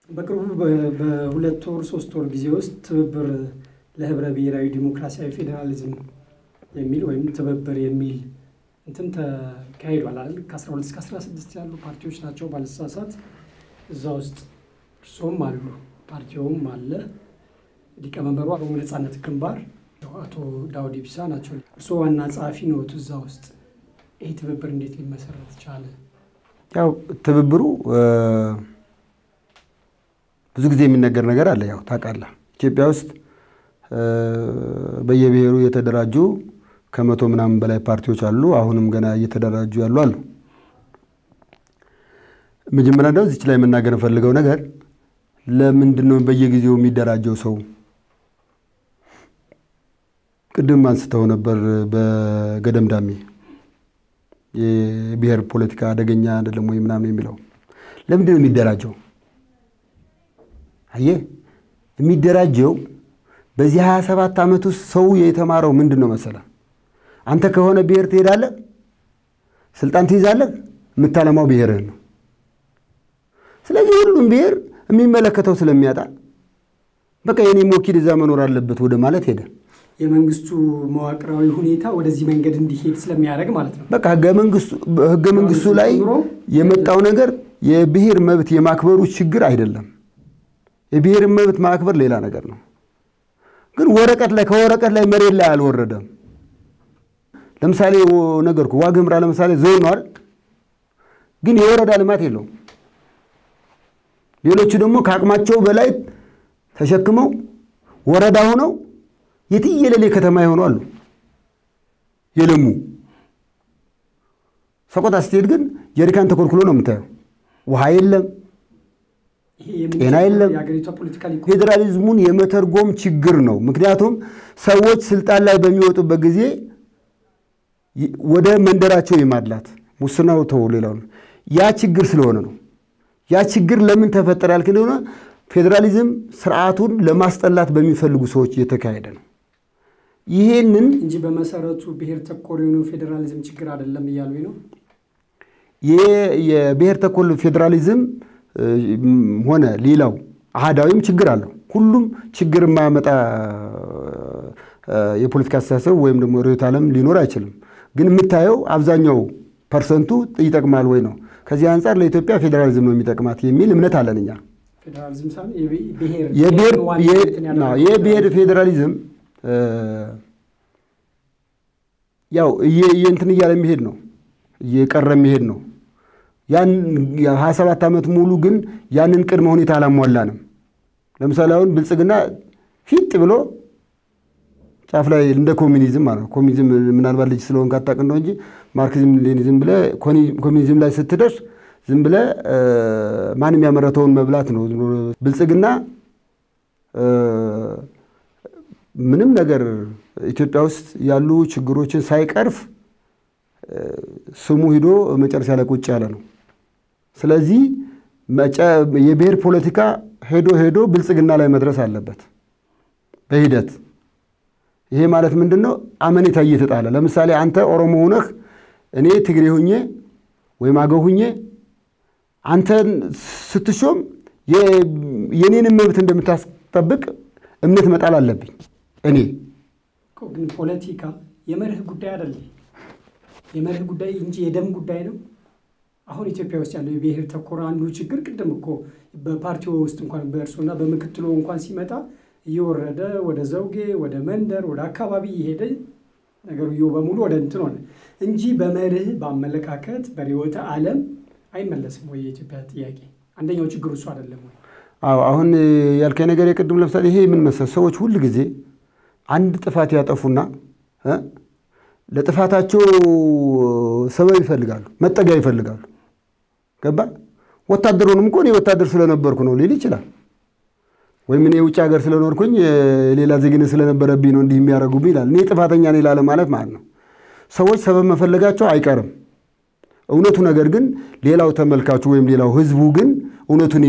በቅርቡ በሁለት ወር 3 ወር ጊዜ ውስጥ ትብብር ለህብረ ብሔራዊ ዲሞክራሲያዊ ፌዴራሊዝም የሚል ወይም ትብብር የሚል እንትን ተካሂዷል አይደል? ከ12 እስከ 16 ያሉ ፓርቲዎች ናቸው ባልሳሳት። እዛ ውስጥ እርሶም አሉ፣ ፓርቲውም አለ። ሊቀመንበሩ ኦሮሞ ነጻነት ግንባር አቶ ዳውድ ኢብሳ ናቸው። እርሶ ዋና ጸሐፊ ነዎት እዛ ውስጥ። ይሄ ትብብር እንዴት ሊመሰረት ቻለ? ያው ትብብሩ ብዙ ጊዜ የሚነገር ነገር አለ። ያው ታውቃለህ ኢትዮጵያ ውስጥ በየብሔሩ የተደራጁ ከመቶ ምናምን በላይ ፓርቲዎች አሉ። አሁንም ገና እየተደራጁ ያሉ አሉ። መጀመሪያ ደግሞ እዚህ ላይ መናገር ፈልገው ነገር ለምንድን ነው በየጊዜው የሚደራጀው ሰው? ቅድም አንስተው ነበር በገደምዳሜ የብሔር ፖለቲካ አደገኛ አይደለም ወይ ምናምን የሚለው። ለምንድን ነው የሚደራጀው? አየህ የሚደራጀው በዚህ 27 ዓመት ውስጥ ሰው የተማረው ምንድነው መሰለ? አንተ ከሆነ ብሔር ትሄዳለህ፣ ስልጣን ትይዛለህ፣ የምታለማው ብሔርህን ነው። ስለዚህ ሁሉም ብሔር የሚመለከተው ስለሚያጣ በቃ የኔ ሞኪል እዛ መኖር አለበት ወደ ማለት ሄደ። የመንግስቱ መዋቅራዊ ሁኔታ ወደዚህ መንገድ እንዲሄድ ስለሚያደርግ ማለት ነው። በቃ ህገ መንግስቱ ላይ የመጣው ነገር የብሔር መብት የማክበሩ ችግር አይደለም። የብሔር መብት ማክበር ሌላ ነገር ነው። ግን ከወረቀት ላይ መሬት ላይ አልወረደም። ለምሳሌ ነገርኩ ዋግምራ ለምሳሌ ዞን ነው አይደል? ግን የወረዳ ልማት የለውም። ሌሎቹ ደግሞ ከአቅማቸው በላይ ተሸክመው ወረዳ ሆነው የትየለሌ ከተማ ይሆናሉ የለሙ። ሰቆጣ ስትሄድ ግን ጀሪካን ተኮልኩሎ ነው የምታየው። ውሃ የለም፣ ጤና የለም። ፌዴራሊዝሙን የመተርጎም ችግር ነው። ምክንያቱም ሰዎች ስልጣን ላይ በሚወጡበት ጊዜ ወደ መንደራቸው ይማድላት ሙስናው ተወለላው ያ ችግር ስለሆነ ነው። ያ ችግር ለምን ተፈጠረ ያልክ እንደሆነ ፌዴራሊዝም ስርዓቱን ለማስጠላት በሚፈልጉ ሰዎች እየተካሄደ ነው። ይሄንን እንጂ በመሰረቱ ብሔር ተኮር የሆነ ፌዴራሊዝም ችግር አይደለም እያሉኝ ነው። የብሔር ተኮር ፌዴራሊዝም ሆነ ሌላው አሃዳዊም ችግር አለው። ሁሉም ችግር የማያመጣ የፖለቲካ አስተሳሰብ ወይም ደግሞ ርዕዮተ ዓለም ሊኖር አይችልም። ግን የምታየው አብዛኛው ፐርሰንቱ ይጠቅማል ወይ ነው። ከዚህ አንፃር ለኢትዮጵያ ፌዴራሊዝም ነው የሚጠቅማት የሚል እምነት አለን እኛ። ፌዴራሊዝም ሳይሆን የብሔር ፌዴራሊዝም ያው እንትን እያለ የሚሄድ ነው፣ እየቀረ የሚሄድ ነው። ያን 27 ዓመት ሙሉ ግን ያንን ቅድመ ሁኔታ አላሟላንም። ለምሳሌ አሁን ብልጽግና ፊት ብሎ ጫፍ ላይ እንደ ኮሚኒዝም ማለት ኮሚኒዝም ምናልባት ልጅ ስለሆን ካጣቅ ነው እንጂ ማርክሲዝም ሌኒዝም ብለ ኮሚኒዝም ላይ ስትደርስ ዝም ብለ ማንም ያመረተውን መብላት ነው። ብልጽግና ምንም ነገር ኢትዮጵያ ውስጥ ያሉ ችግሮችን ሳይቀርፍ ስሙ ሄዶ መጨረሻ ላይ ቁጭ ያለ ነው። ስለዚህ የብሔር ፖለቲካ ሄዶ ብልጽግና ላይ መድረስ አለበት በሂደት። ይሄ ማለት ምንድነው? አመኔታ እየተጣለ ለምሳሌ አንተ ኦሮሞ ሆነህ እኔ ትግሬ ሆኜ ወይም አገው ሆኜ አንተን ስትሾም የኔን መብት እንደምታስጠብቅ እምነት መጣል አለብኝ። እኔ ግን ፖለቲካ የመርህ ጉዳይ አይደለም። የመርህ ጉዳይ እንጂ የደም ጉዳይ ነው። አሁን ኢትዮጵያ ውስጥ ያለው የብሔር ተኮር አንዱ ችግር ቅድም እኮ በፓርቲው ውስጥ እንኳን በእርሱና በምክትሉ እንኳን ሲመጣ እየወረደ ወደ ዘውጌ ወደ መንደር ወደ አካባቢ እየሄደ ነገሩ በሙሉ ወደ እንትን ሆነ እንጂ በመርህ በአመለካከት በርዕዮተ ዓለም አይመለስም ወይ የኢትዮጵያ ጥያቄ? አንደኛው ችግር እሱ አይደለም ወይ? አዎ አሁን ያልከኝ ነገር የቅድም ለምሳሌ ይሄ ምን መሰለ ሰዎች ሁሉ ጊዜ አንድ ጥፋት ያጠፉና ለጥፋታቸው ሰበብ ይፈልጋሉ፣ መጠጊያ ይፈልጋሉ። ገባ? ወታደሩንም እኮ እኔ ወታደር ስለነበርኩ ነው ሊል ይችላል። ወይም እኔ ውጭ ሀገር ስለኖርኩኝ ሌላ ዜግነት ስለነበረብኝ ነው እንዲህ የሚያደርጉብኝ ይላል። እኔ ጥፋተኛ ነኝ ላለ ማለት ነው። ሰዎች ሰበብ መፈለጋቸው አይቀርም። እውነቱ ነገር ግን ሌላው ተመልካቹ ወይም ሌላው ህዝቡ ግን እውነቱን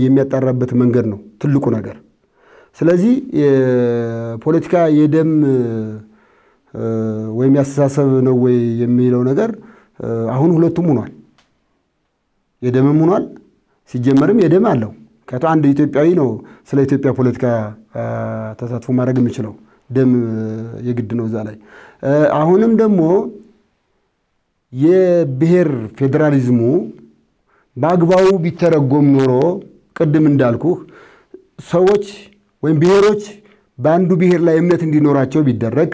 የሚያጣራበት መንገድ ነው ትልቁ ነገር። ስለዚህ ፖለቲካ የደም ወይም ያስተሳሰብ ነው ወይ የሚለው ነገር አሁን ሁለቱም ሆኗል። የደምም ሆኗል፣ ሲጀመርም የደም አለው ከቶ አንድ ኢትዮጵያዊ ነው ስለ ኢትዮጵያ ፖለቲካ ተሳትፎ ማድረግ የሚችለው ደም የግድ ነው እዛ ላይ አሁንም ደግሞ የብሔር ፌደራሊዝሙ በአግባቡ ቢተረጎም ኖሮ ቅድም እንዳልኩ ሰዎች ወይም ብሔሮች በአንዱ ብሔር ላይ እምነት እንዲኖራቸው ቢደረግ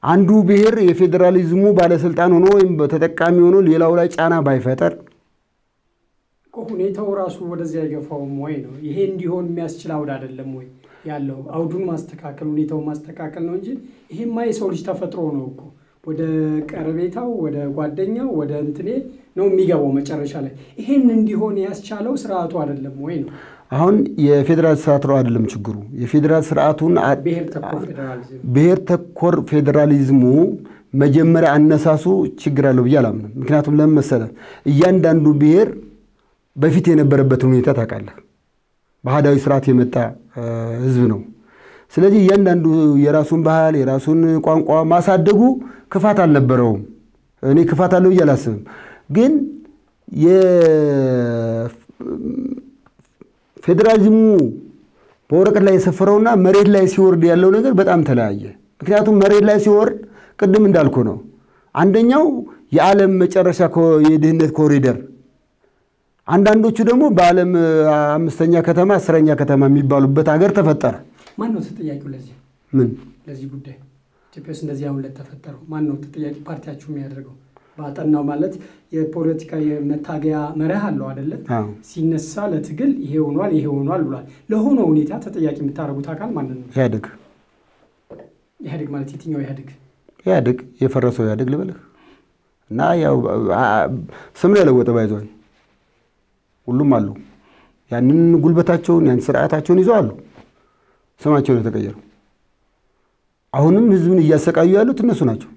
አንዱ ብሔር የፌደራሊዝሙ ባለስልጣን ሆኖ ወይም ተጠቃሚ ሆኖ ሌላው ላይ ጫና ባይፈጠር ሁኔታው ራሱ ወደዚያ አይገፋውም ወይ ነው ይሄ እንዲሆን የሚያስችል አውድ አይደለም ወይ ያለው አውዱን ማስተካከል ሁኔታው ማስተካከል ነው እንጂ ይሄማ የሰው ልጅ ተፈጥሮ ነው እኮ ወደ ቀረቤታው ወደ ጓደኛው ወደ እንትኔ ነው የሚገባው መጨረሻ ላይ ይሄን እንዲሆን ያስቻለው ስርዓቱ አይደለም ወይ ነው አሁን የፌደራል ስርዓቱ አይደለም ችግሩ የፌደራል ስርዓቱን ብሔር ተኮር ፌደራሊዝሙ መጀመሪያ አነሳሱ ችግር አለው በያላም ምክንያቱም ለምን መሰለ እያንዳንዱ ብሔር በፊት የነበረበት ሁኔታ ታውቃለህ ባህዳዊ ስርዓት የመጣ ህዝብ ነው ስለዚህ እያንዳንዱ የራሱን ባህል የራሱን ቋንቋ ማሳደጉ ክፋት አልነበረውም እኔ ክፋት አለው ይላልስም ግን የፌደራሊዝሙ በወረቀት ላይ የሰፈረውና መሬት ላይ ሲወርድ ያለው ነገር በጣም ተለያየ ምክንያቱም መሬት ላይ ሲወርድ ቅድም እንዳልኩ ነው አንደኛው የዓለም መጨረሻ የድህነት ኮሪደር አንዳንዶቹ ደግሞ በዓለም 5ኛ ከተማ 10ኛ ከተማ የሚባሉበት ሀገር ተፈጠረ ማን ነው ተጠያቂው ለዚህ ምን ለዚህ ጉዳይ ኢትዮጵያስ እንደዚህ አሁን ለተፈጠረው ማን ነው ተጠያቂ ፓርቲያችሁ የሚያደርገው ባጠናው ማለት የፖለቲካ የመታገያ መርህ አለው አይደለ ሲነሳ ለትግል ይሄ ሆኗል ብሏል ለሆነው ሁኔታ ተጠያቂ የምታረጉት አካል ማን ነው ኢህአዴግ ማለት የትኛው ኢህአዴግ የፈረሰው ኢህአዴግ ልበልህ እና ያው ስም ላይ ለወጠ ባይዟል ሁሉም አሉ ያንን ጉልበታቸውን ያን ስርዓታቸውን ይዘዋል ስማቸው ነው ተቀየሩ አሁንም ህዝብን እያሰቃዩ ያሉት እነሱ ናቸው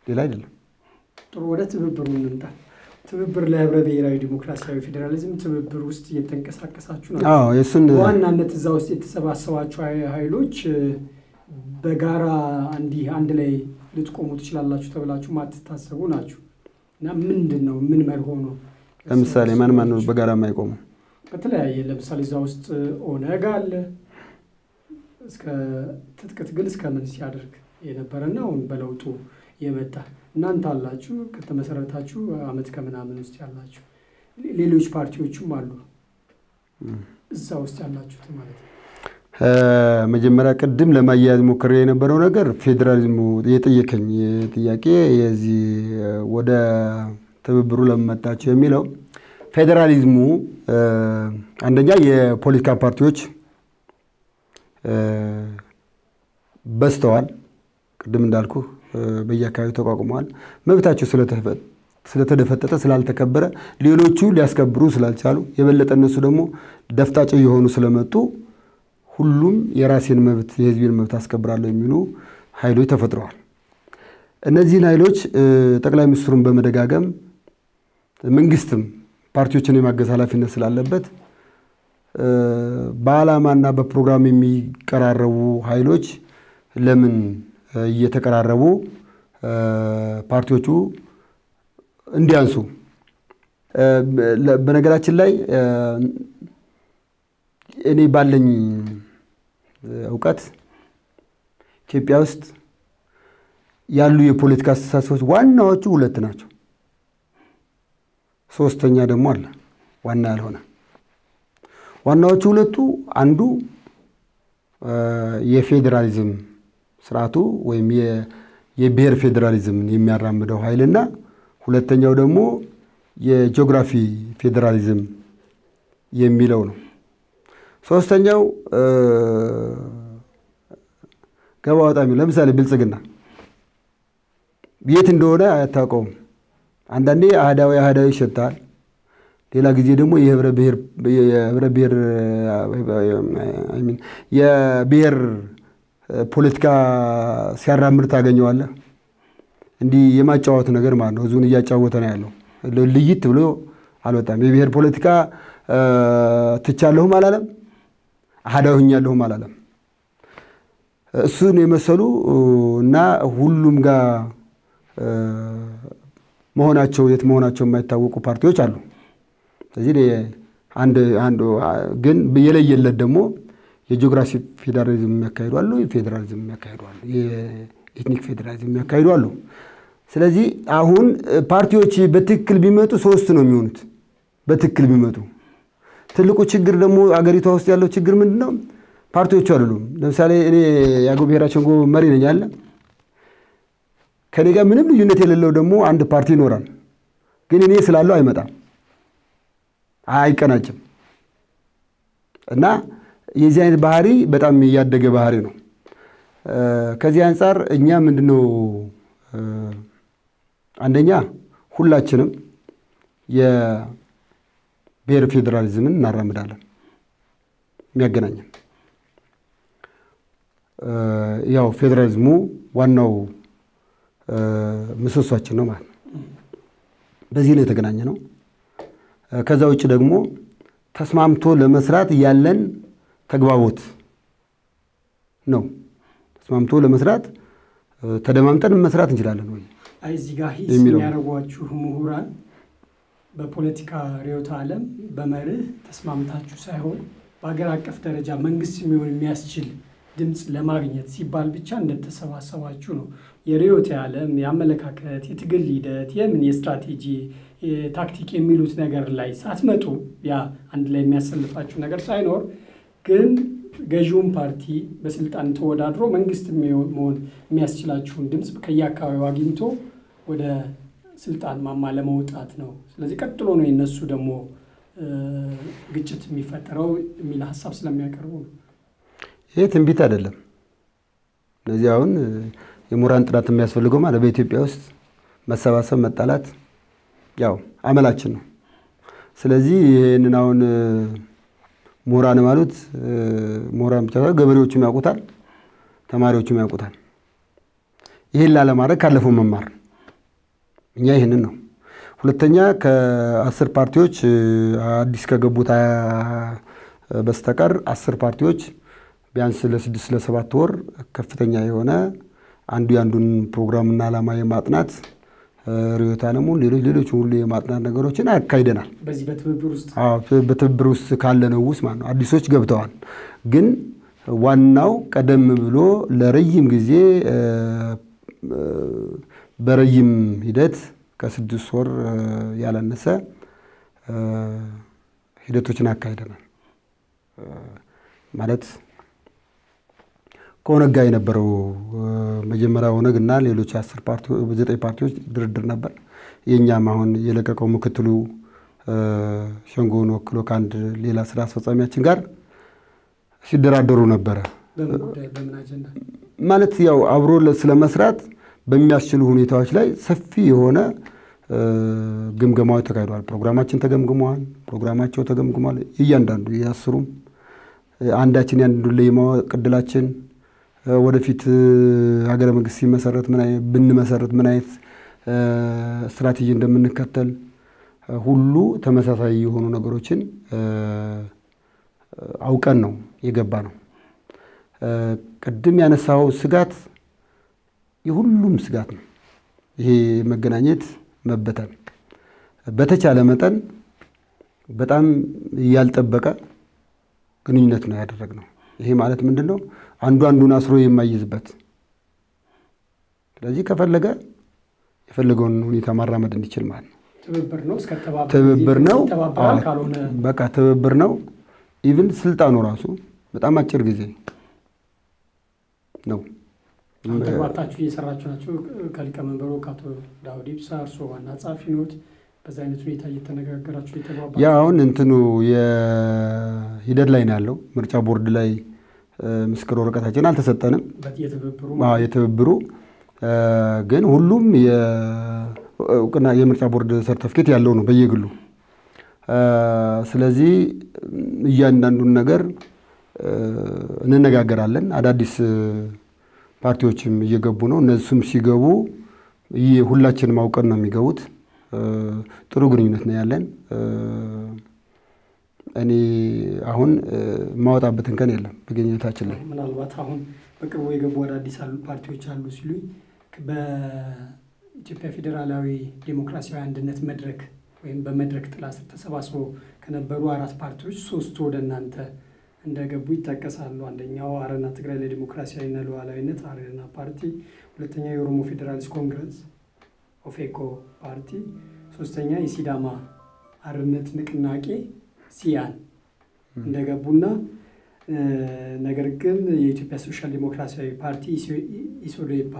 ሌላ አይደለም ጥሩ ወደ ትብብሩ እንምጣ ትብብር ለህብረ ብሔራዊ ዲሞክራሲያዊ ፌደራሊዝም ትብብር ውስጥ እየተንቀሳቀሳችሁ ነው የሱን ዋናነት እዛ ውስጥ የተሰባሰባችሁ ኃይሎች በጋራ አንድ ላይ ልትቆሙ ትችላላችሁ ተብላችሁ ማትታሰቡ ናችሁ እና ምንድነው ምን መርሆ ነው ለምሳሌ ማን ነው በጋራ የማይቆሙ በተለያየ ለምሳሌ እዛ ውስጥ ኦነግ አለ እስከ ትጥቅ ትግል እስከ ምን ሲያደርግ የነበረና አሁን በለውጡ የመጣ እናንተ አላችሁ ከተመሰረታችሁ አመት ከምናምን ውስጥ ያላችሁ ሌሎች ፓርቲዎችም አሉ እዛ ውስጥ ያላችሁት ማለት ነው መጀመሪያ ቅድም ለማያያዝ ሞክሬ የነበረው ነገር ፌደራሊዝሙ የጠየቀኝ ጥያቄ የዚህ ወደ ትብብሩ ለመጣቸው የሚለው ፌደራሊዝሙ አንደኛ የፖለቲካ ፓርቲዎች በስተዋል ቅድም እንዳልኩ በየአካባቢው ተቋቁመዋል መብታቸው ስለተደፈጠጠ ስላልተከበረ ሌሎቹ ሊያስከብሩ ስላልቻሉ የበለጠ እነሱ ደግሞ ደፍጣጭ የሆኑ ስለመጡ ሁሉም የራሴን መብት የህዝብን መብት አስከብራለሁ የሚሉ ኃይሎች ተፈጥረዋል እነዚህን ኃይሎች ጠቅላይ ሚኒስትሩን በመደጋገም መንግስትም ፓርቲዎችን የማገዝ ኃላፊነት ስላለበት በዓላማና በፕሮግራም የሚቀራረቡ ኃይሎች ለምን እየተቀራረቡ ፓርቲዎቹ እንዲያንሱ በነገራችን ላይ እኔ ባለኝ ዕውቀት ኢትዮጵያ ውስጥ ያሉ የፖለቲካ አስተሳሰቦች ዋናዎቹ ሁለት ናቸው ሶስተኛ ደግሞ አለ ዋና ያልሆነ ዋናዎቹ ሁለቱ አንዱ የፌደራሊዝም ስርዓቱ ወይም የብሔር ፌደራሊዝም የሚያራምደው ኃይልና ሁለተኛው ደግሞ የጂኦግራፊ ፌደራሊዝም የሚለው ነው ሶስተኛው ገባውጣሚ ለምሳሌ ብልጽግና የት እንደሆነ አያታውቀውም አንዳንዴ አህዳዊ ይሸታል ሌላ ጊዜ ደግሞ የብሔር ፖለቲካ ሲያራምድ ታገኘዋለህ እንዲህ የማጫወት ነገር ማለት ነው ህዝቡን እያጫወተ ነው ያለው ልይት ብሎ አልወጣም የብሔር ፖለቲካ ትቻለሁም አላለም አህዳውኛለሁም አላለም እሱን የመሰሉ እና ሁሉም ጋር መሆናቸው የማይታወቁ ፓርቲዎች አሉ ስለዚህ አንድ ግን የለየለት ደግሞ የጂኦግራፊ ፌዴራሊዝም የሚያካሂዱ አሉ፣ የፌዴራሊዝም የሚያካሂዱ አሉ፣ የኤትኒክ ፌዴራሊዝም የሚያካሂዱ አሉ። ስለዚህ አሁን ፓርቲዎች በትክክል ቢመጡ 3 ነው የሚሆኑት በትክክል ቢመጡ። ትልቁ ችግር ደግሞ አገሪቷ ውስጥ ያለው ችግር ምንድነው? ፓርቲዎቹ አይደሉም። ለምሳሌ እኔ የአገው ብሔራዊ ሸንጎ መሪ ነኝ አለ። ከኔ ጋር ምንም ልዩነት የሌለው ደግሞ አንድ ፓርቲ ይኖራል። ግን እኔ ስላለው አይመጣም፣ አይቀናጭም። እና የዚህ አይነት ባህሪ በጣም ያደገ ባህሪ ነው። ከዚህ አንፃር እኛ ምንድነው አንደኛ ሁላችንም የብሔር ፌዴራሊዝምን እናራምዳለን። የሚያገናኘን ያው ፌዴራሊዝሙ ዋናው ምሰሶአችን ነው ማለት ነው። በዚህ ላይ የተገናኘ ነው። ከዛ ውጭ ደግሞ ተስማምቶ ለመስራት ያለን ተግባቦት ነው። ተስማምቶ ለመስራት ተደማምጠን መስራት እንችላለን ወይ? አይ እዚህ ጋር የሚያደርጓችሁ ምሁራን በፖለቲካ ርዕዮተ ዓለም በመርህ ተስማምታችሁ ሳይሆን በአገር አቀፍ ደረጃ መንግስት የሚያስችል ድምጽ ለማግኘት ሲባል ብቻ እንደተሰባሰባችሁ ነው። የርዕዮተ ዓለም የአመለካከት የትግል ሂደት የስትራቴጂ ታክቲክ የሚሉት ነገር ላይ ሳትመጡ ያ አንድ ላይ የሚያሰልፋችሁ ነገር ሳይኖር ግን ገዢውን ፓርቲ በስልጣን ተወዳድሮ መንግስት መሆን የሚያስችላችሁን ድምጽ ከየአካባቢው አግኝቶ ወደ ስልጣን ማማ ለመውጣት ነው። ስለዚህ ቀጥሎ ነው የነሱ ደግሞ ግጭት የሚፈጠረው የሚል ሐሳብ ስለሚያቀርቡ ነው። ይሄ ትንቢት አይደለም። ለዚህ አሁን የሞራን ጥራት የሚያስፈልገው ማለት በኢትዮጵያ ውስጥ መሰባሰብ መጣላት ያው አመላችን ነው። ስለዚህ ይሄንን አሁን ሞራን ማለት ሞራን ብቻ ሳይሆን ገበሬዎችም ያውቁታል፣ ተማሪዎችም ያውቁታል። ይሄን ላለማድረግ ካለፈው መማር እኛ ይሄንን ነው። ሁለተኛ ከ10 ፓርቲዎች አዲስ ከገቡት በስተቀር 10 ፓርቲዎች ቢያንስ ለ6 ለ7 ወር ከፍተኛ የሆነ አንዱ ያንዱን ፕሮግራምና ዓላማ የማጥናት ርዕዮተ ዓለሙን ሌሎች ሁሉ የማጥናት ነገሮችን አካሂደናል። በዚህ በትብብር ውስጥ በትብብር ውስጥ ካለነው ውስጥ ማለት ነው። አዲሶች ገብተዋል። ግን ዋናው ቀደም ብሎ ለረጅም ጊዜ በረጅም ሂደት ከ6 ወር ያላነሰ ሂደቶችን አካሂደናል። ማለት ከኦነግ ጋር የነበረው መጀመሪያ ኦነግና ሌሎች 10 ፓርቲዎች 9 ፓርቲዎች ድርድር ነበር። የኛም አሁን የለቀቀው ምክትሉ ሸንጎን ወክሎ ከአንድ ሌላ ስራ አስፈጻሚያችን ጋር ሲደራደሩ ነበር። በምን አጀንዳ ማለት ያው አብሮ ስለመስራት በሚያስችሉ ሁኔታዎች ላይ ሰፊ የሆነ ግምገማው ተካሂዷል። ፕሮግራማችን ተገምግሟል፣ ፕሮግራማቸው ተገምግሟል። እያንዳንዱ ያስሩም አንዳችን ያንዱ ለማወቅ ዕድላችን ወደፊት ሀገረ መንግስት ሲመሰረት ብንመሰረት ምን አይነት ስትራቴጂ እንደምንከተል ሁሉ ተመሳሳይ የሆኑ ነገሮችን አውቀን ነው የገባ ነው። ቅድም ያነሳው ስጋት የሁሉም ስጋት ነው። ይሄ መገናኘት መበተን በተቻለ መጠን በጣም ያልጠበቀ ግንኙነት ነው ያደረግነው። ይሄ ማለት ምንድነው? አንዱ አንዱን አስሮ የማይይዝበት። ስለዚህ ከፈለገ የፈለገውን ሁኔታ ማራመድ እንዲችል ማለት ነው። ትብብር ነው ትብብር ነው። ካልሆነ በቃ ትብብር ነው። ኢቭን ስልጣኑ ራሱ በጣም አጭር ጊዜ ነው። ተግባርታችሁ እየሰራችሁ ናቸው። ከሊቀመንበሩ ከአቶ ዳውድ ኢብሳ እርስዎ ዋና ጸሐፊ ኖት። በዛ አይነት ሁኔታ እየተነጋገራችሁ እየተግባባችሁ ያ አሁን እንትኑ የሂደት ላይ ነው ያለው። ምርጫ ቦርድ ላይ ምስክር ወረቀታችን አልተሰጠንም። የትብብሩ ግን ሁሉም የእውቅና የምርጫ ቦርድ ሰርቲፊኬት ያለው ነው በየግሉ። ስለዚህ እያንዳንዱን ነገር እንነጋገራለን። አዳዲስ ፓርቲዎችም እየገቡ ነው። እነሱም ሲገቡ ሁላችንም አውቀን ነው የሚገቡት። ጥሩ ግንኙነት ነው ያለን። እኔ አሁን ማወጣበት እንከን የለም በግንኙነታችን ላይ። ምናልባት አሁን በቅርቡ የገቡ አዳዲስ ፓርቲዎች አሉ ሲሉ በኢትዮጵያ ፌዴራላዊ ዴሞክራሲያዊ አንድነት መድረክ ወይም በመድረክ ጥላ ስር ተሰባስበው ከነበሩ 4 ፓርቲዎች 3ቱ ወደ እናንተ እንደገቡ ይጠቀሳሉ። አንደኛው አረና ትግራይ ለዲሞክራሲያዊና ሉዓላዊነት አረና ፓርቲ፣ ሁለተኛው የኦሮሞ ፌዴራሊስት ኮንግረስ ኦፌኮ ፓርቲ፣ ሶስተኛ የሲዳማ አርነት ንቅናቄ ሲያን እንደገቡና ነገር ግን የኢትዮጵያ ሶሻል ዲሞክራሲያዊ ፓርቲ ኢሶዴፓ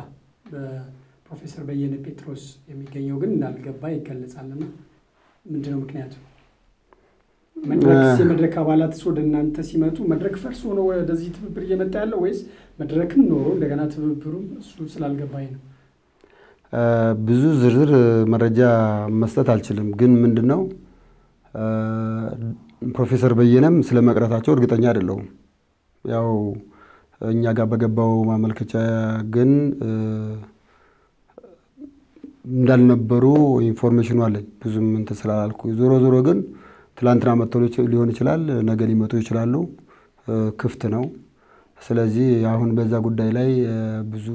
በፕሮፌሰር በየነ ጴጥሮስ የሚገኘው ግን እንዳልገባ ይገለጻልና ምንድነው ምክንያቱ? መድረክ አባላት ወደ እናንተ ሲመጡ መድረክ ፈርሶ ነው ወደዚህ ትብብር እየመጣ ያለው ወይስ መድረክም ኖሮ እንደገና ትብብሩ እሱ ስላልገባኝ ነው? ብዙ ዝርዝር መረጃ መስጠት አልችልም። ግን ምንድነው ፕሮፌሰር በየነም ስለመቅረታቸው እርግጠኛ አይደለሁም። ያው እኛ ጋር በገባው ማመልከቻ ግን እንዳልነበሩ ኢንፎርሜሽኑ አለኝ። ብዙም እንትን ስላላልኩ ዞሮ ግን ትላንትና መጥተው ሊሆን ይችላል፣ ነገ ሊመጡ ይችላሉ። ክፍት ነው። ስለዚህ አሁን በዛ ጉዳይ ላይ ብዙ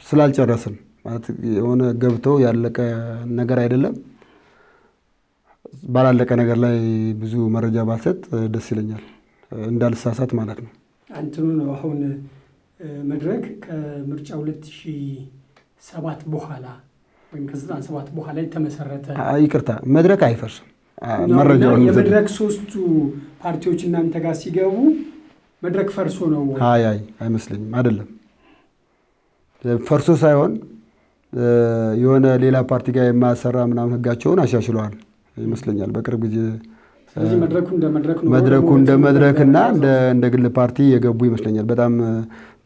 ስላልጨረስን ማለት የሆነ ገብተው ያለቀ ነገር አይደለም። ባላለቀ ነገር ላይ ብዙ መረጃ ባልሰጥ ደስ ይለኛል፣ እንዳልሳሳት ማለት ነው። አንተኑ ነው አሁን መድረክ ከምርጫ 2007 በኋላ ወይም ከ97 በኋላ የተመሰረተ ይቅርታ መድረክ አይፈርስም። መረጃው የመድረክ 3ቱ ፓርቲዎች እናንተ ጋር ሲገቡ መድረክ ፈርሶ ነው ወይ? አይመስለኝም። አይደለም ፈርሶ ሳይሆን የሆነ ሌላ ፓርቲ ጋር የማያሰራ ምናምን ህጋቸውን አሻሽለዋል ይመስለኛል በቅርብ ጊዜ። ስለዚህ መድረኩ እንደ መድረክና እንደ ግል ፓርቲ የገቡ ይመስለኛል። በጣም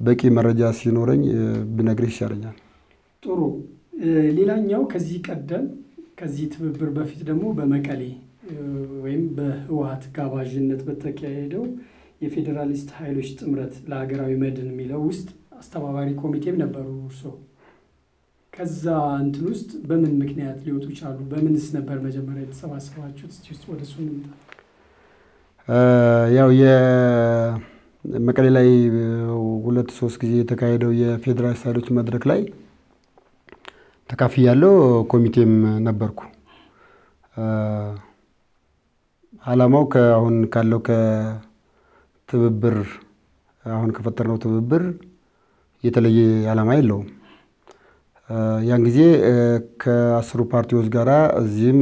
በቂ መረጃ ሲኖረኝ ብነግርህ ይሻለኛል። ጥሩ። ሌላኛው ከዚህ ቀደም ከዚህ ትብብር በፊት ደግሞ በመቀሌ ወይም በህወሓት ጋባዥነት በተካሄደው የፌዴራሊስት ኃይሎች ጥምረት ለሀገራዊ መድን የሚለው ውስጥ አስተባባሪ ኮሚቴም ነበሩ እርስዎ። ከዛ እንትን ውስጥ በምን ምክንያት ሊወጡ ቻሉ? በምንስ ነበር መጀመሪያ የተሰባሰባችሁት? እስቲ ውስጥ ወደሱ እንምጣ። ያው የመቀሌ ላይ 2-3 ጊዜ የተካሄደው የፌዴራሊስት ኃይሎች መድረክ ላይ ተካፍያለሁ። ኮሚቴም ነበርኩ። ዓላማው አሁን ካለው ከትብብር አሁን ከፈጠርነው ትብብር የተለየ ዓላማ የለውም። ያን ጊዜ ከ10 ፓርቲዎች ጋራ እዚህም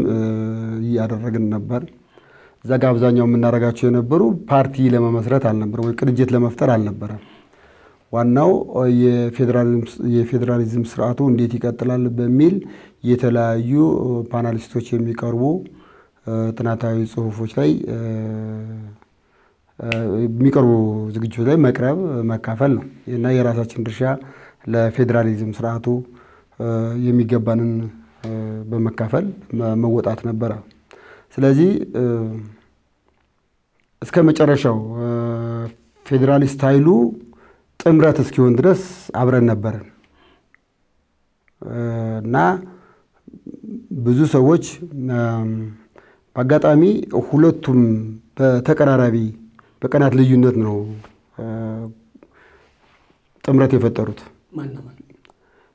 ያደረግን ነበር። እዛ ጋር አብዛኛው የምናደርጋቸው የነበሩ ፓርቲ ለመመስረት አልነበረ ወይ ቅንጅት ለመፍጠር አልነበረ። ዋናው የፌዴራሊዝም ስርዓቱ እንዴት ይቀጥላል በሚል የተለያዩ ፓናሊስቶች የሚቀርቡ ጥናታዊ ጽሁፎች ላይ የሚቀርቡ ዝግጅቶች ላይ መቅረብ መካፈል ነው እና የራሳችን ድርሻ ለፌዴራሊዝም ስርዓቱ የሚገባንን በመካፈል መወጣት ነበረ። ስለዚህ እስከ መጨረሻው ፌዴራሊስት ኃይሉ ጥምረት እስኪሆን ድረስ አብረን ነበርን እና ብዙ ሰዎች በአጋጣሚ ሁለቱም በተቀራራቢ በቀናት ልዩነት ነው ጥምረት የፈጠሩት።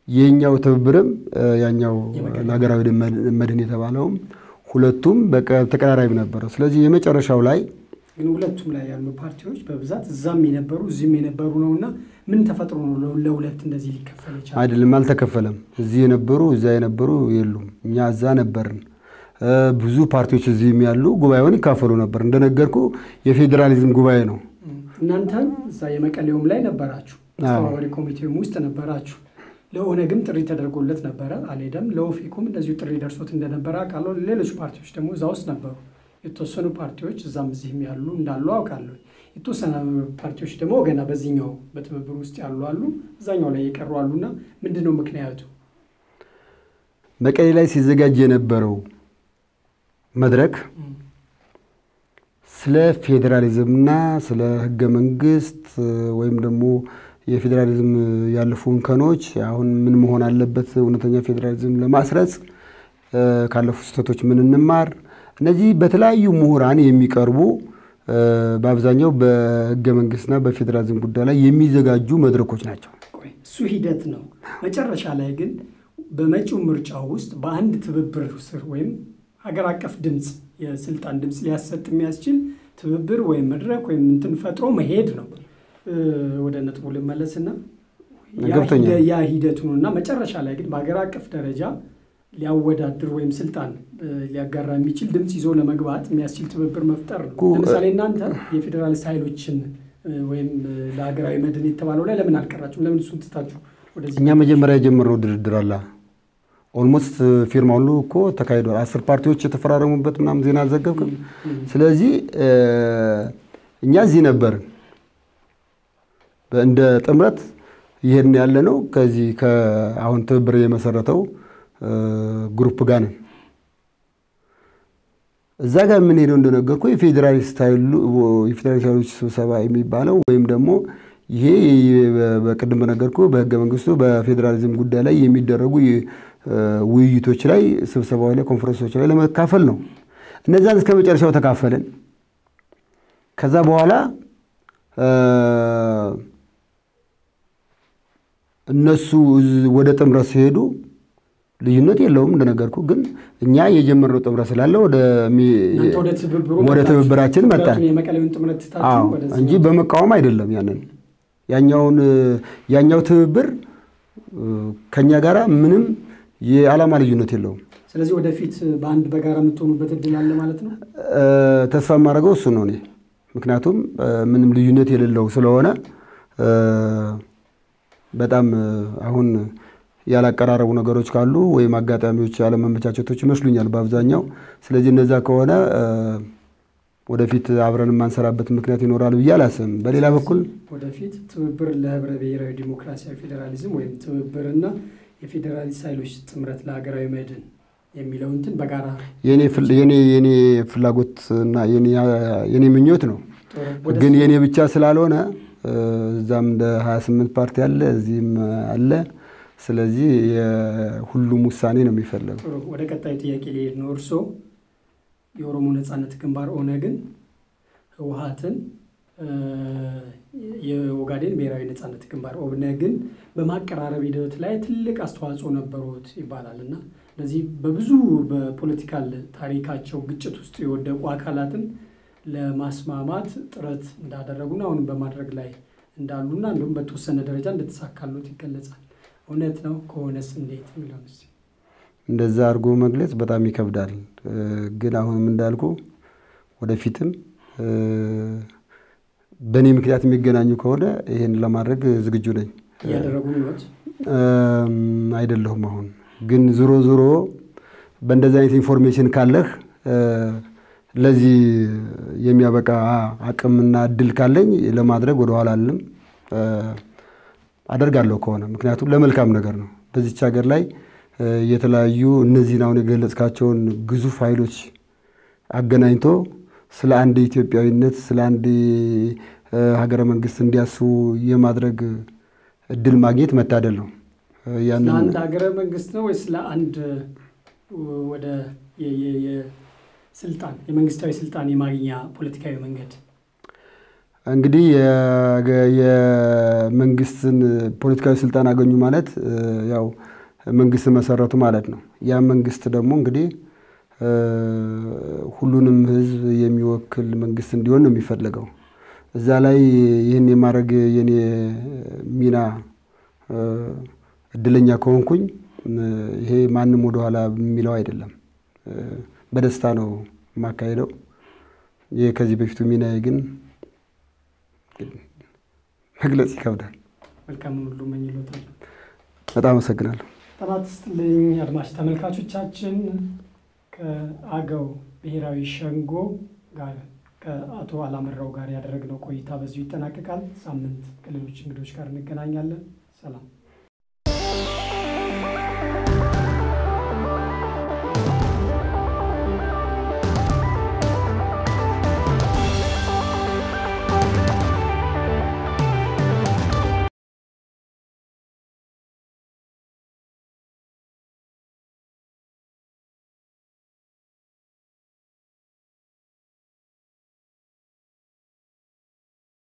የኛው ትብብርም ያኛው ለሀገራዊ መድን የተባለውም ሁለቱም በተቀራራቢ ነበር። ስለዚህ የመጨረሻው ላይ ግን ሁለቱም ላይ ያሉ ፓርቲዎች በብዛት እዛም የነበሩ እዚህም የነበሩ ነውና ምን ተፈጥሮ ነው ለሁለት እንደዚህ ሊከፈል ይችላል? አይደለም፣ አልተከፈለም። እዚህ የነበሩ እዛ የነበሩ የሉም። እኛ እዛ ነበርን። ብዙ ፓርቲዎች እዚህም ያሉ ጉባኤውን ይካፈሉ ነበር። እንደነገርኩ የፌዴራሊዝም ጉባኤ ነው። እናንተም እዛ የመቀሌውም ላይ ነበራችሁ፣ አስተባባሪ ኮሚቴውም ውስጥ ነበራችሁ። ለኦነግም ጥሪ ተደርጎለት ነበረ፣ አልሄደም። ለኦፌኮም እንደዚሁ ጥሪ ደርሶት እንደነበረ አውቃለሁ። ሌሎች ፓርቲዎች ደግሞ እዛ ውስጥ ነበሩ። የተወሰኑ ፓርቲዎች እዛም እዚህም ያሉ እንዳሉ አውቃለሁ። የተወሰኑ ፓርቲዎች ደግሞ ገና በዚህኛው በትብብር ውስጥ ያሉ አሉ፣ እዛኛው ላይ የቀሩ አሉና ምንድነው ምክንያቱ? መቀሌ ላይ ሲዘጋጅ የነበረው መድረክ ስለ ፌዴራሊዝምና ስለ ህገ መንግስት ወይም ደግሞ የፌዴራሊዝም ያለፉ እንከኖች አሁን ምን መሆን አለበት እውነተኛ ፌዴራሊዝም ለማስረጽ ካለፉ ስህተቶች ምን እንማር፣ እነዚህ በተለያዩ ምሁራን የሚቀርቡ በአብዛኛው በህገ መንግስትና በፌዴራሊዝም ጉዳይ ላይ የሚዘጋጁ መድረኮች ናቸው። እሱ ሂደት ነው። መጨረሻ ላይ ግን በመጪው ምርጫ ውስጥ በአንድ ትብብር ስር ወይም ሀገር አቀፍ ድምፅ የስልጣን ድምፅ ሊያሰጥ የሚያስችል ትብብር ወይም መድረክ ወይም እንትን ፈጥሮ መሄድ ነው። ወደ ነጥቡ ልመለስና ያ ሂደቱ ነውና መጨረሻ ላይ ግን በሀገር አቀፍ ደረጃ ሊያወዳድር ወይም ስልጣን ሊያጋራ የሚችል ድምፅ ይዞ ለመግባት የሚያስችል ትብብር መፍጠር ነው። ለምሳሌ እናንተ የፌዴራሊስት ኃይሎችን ወይም ለሀገራዊ መድን የተባለው ላይ ለምን አልቀራችሁም? ለምን እሱን ትታችሁ ወደዚህ? እኛ መጀመሪያ የጀመርነው ድርድር አለ። ኦልሞስት ፊርማው ሁሉ እኮ ተካሂዷል። 10 ፓርቲዎች የተፈራረሙበት ምናምን ዜና አልዘገብክም? ስለዚህ እኛ እዚህ ነበር እንደ ጥምረት ይሄን ያለ ነው። ከዚህ ከአሁን ትብብር የመሰረተው ግሩፕ ጋር ነን። እዛ ጋር ምን ሄደው እንደነገርኩ የፌዴራሊስት ኃይሎች ስብሰባ የሚባለው ወይም ደግሞ ይሄ በቅድም በነገርኩ በህገ መንግስቱ በፌዴራሊዝም ጉዳይ ላይ የሚደረጉ ውይይቶች ላይ ስብሰባዎች ላይ ኮንፈረንሶች ላይ ለመካፈል ነው። እነዛን እስከ መጨረሻው ተካፈልን። ከዛ በኋላ እነሱ ወደ ጥምረት ሲሄዱ ልዩነት የለውም እንደነገርኩ። ግን እኛ የጀመርነው ጥምረት ስላለ ወደ ትብብራችን መጣን እንጂ በመቃወም አይደለም። ያኛው ትብብር ከኛ ጋራ ምንም የዓላማ ልዩነት የለውም። ስለዚህ ወደፊት በአንድ በጋራ የምትሆኑበት እድል አለ ማለት ነው። ተስፋ የማደርገው እሱ ነው። ምክንያቱም ምንም ልዩነት የሌለው ስለሆነ በጣም አሁን ያላቀራረቡ ነገሮች ካሉ ወይም አጋጣሚዎች አለመመቻቸቶች ይመስሉኛል በአብዛኛው። ስለዚህ እነዛ ከሆነ ወደፊት አብረን ማንሰራበት ምክንያት ይኖራል ብዬ አላስብም። በሌላ በኩል ወደፊት ትብብር ለህብረ ብሔራዊ ዲሞክራሲያዊ ፌዴራሊዝም ወይም ትብብርና የፌዴራሊስት ኃይሎች ጥምረት ለሀገራዊ መድን የሚለው እንትን በጋራ የኔ ፍላጎትና የኔ ምኞት ነው። ግን የኔ ብቻ ስላልሆነ እዛም እንደ 28 ፓርቲ አለ እዚህም አለ። ስለዚህ የሁሉም ውሳኔ ነው የሚፈልገው። ወደ ቀጣይ ጥያቄ ሊሄድ ነው። እርሶ የኦሮሞ ነጻነት ግንባር ኦነግን፣ ህወሓትን፣ የኦጋዴን ብሔራዊ ነጻነት ግንባር ኦብነግን በማቀራረብ ሂደት ላይ ትልቅ አስተዋጽኦ ነበሩት ይባላልና ስለዚህ በብዙ በፖለቲካል ታሪካቸው ግጭት ውስጥ የወደቁ አካላትን ለማስማማት ጥረት እንዳደረጉና አሁንም በማድረግ ላይ እንዳሉና እንዲሁም በተወሰነ ደረጃ እንደተሳካሉት ይገለጻል። እውነት ነው? ከሆነስ እንዴት የሚለውን እስኪ እንደዛ አድርጎ መግለጽ በጣም ይከብዳል። ግን አሁንም እንዳልኩ ወደፊትም በእኔ ምክንያት የሚገናኙ ከሆነ ይሄን ለማድረግ ዝግጁ ነኝ። ያደረጉ ነው አይደለሁም። አሁን ግን ዙሮ በእንደዚህ አይነት ኢንፎርሜሽን ካለህ ለዚህ የሚያበቃ አቅምና እድል ካለኝ ለማድረግ ወደ ኋላ አልልም፣ አደርጋለሁ ከሆነ። ምክንያቱም ለመልካም ነገር ነው። በዚች ሀገር ላይ የተለያዩ እነዚህን አሁን የገለጽካቸውን ግዙፍ ኃይሎች አገናኝቶ ስለ አንድ ኢትዮጵያዊነት ስለ አንድ ሀገረ መንግስት እንዲያስቡ የማድረግ እድል ማግኘት መታደል ነው። ያንን አንድ ሀገረ መንግስት ነው ወይስ ለአንድ ወደ ስልጣን የመንግስታዊ ስልጣን የማግኛ ፖለቲካዊ መንገድ? እንግዲህ የመንግስትን ፖለቲካዊ ስልጣን አገኙ ማለት ያው መንግስት መሰረቱ ማለት ነው። ያ መንግስት ደግሞ እንግዲህ ሁሉንም ህዝብ የሚወክል መንግስት እንዲሆን ነው የሚፈልገው። እዛ ላይ ይህን የማድረግ የኔ ሚና እድለኛ ከሆንኩኝ ይሄ ማንም ወደ ኋላ የሚለው አይደለም። በደስታ ነው ማካሄደው። ከዚህ በፊቱ ሚናዬ ግን መግለጽ ይከብዳል። መልካም ሁሉ መኝሎታል። በጣም አመሰግናለሁ። ጤና ይስጥልኝ አድማጭ ተመልካቾቻችን። ከአገው ብሔራዊ ሸንጎ ጋር ከአቶ አላምረው ጋር ያደረግነው ቆይታ በዚሁ ይጠናቀቃል። ሳምንት ከሌሎች እንግዶች ጋር እንገናኛለን። ሰላም።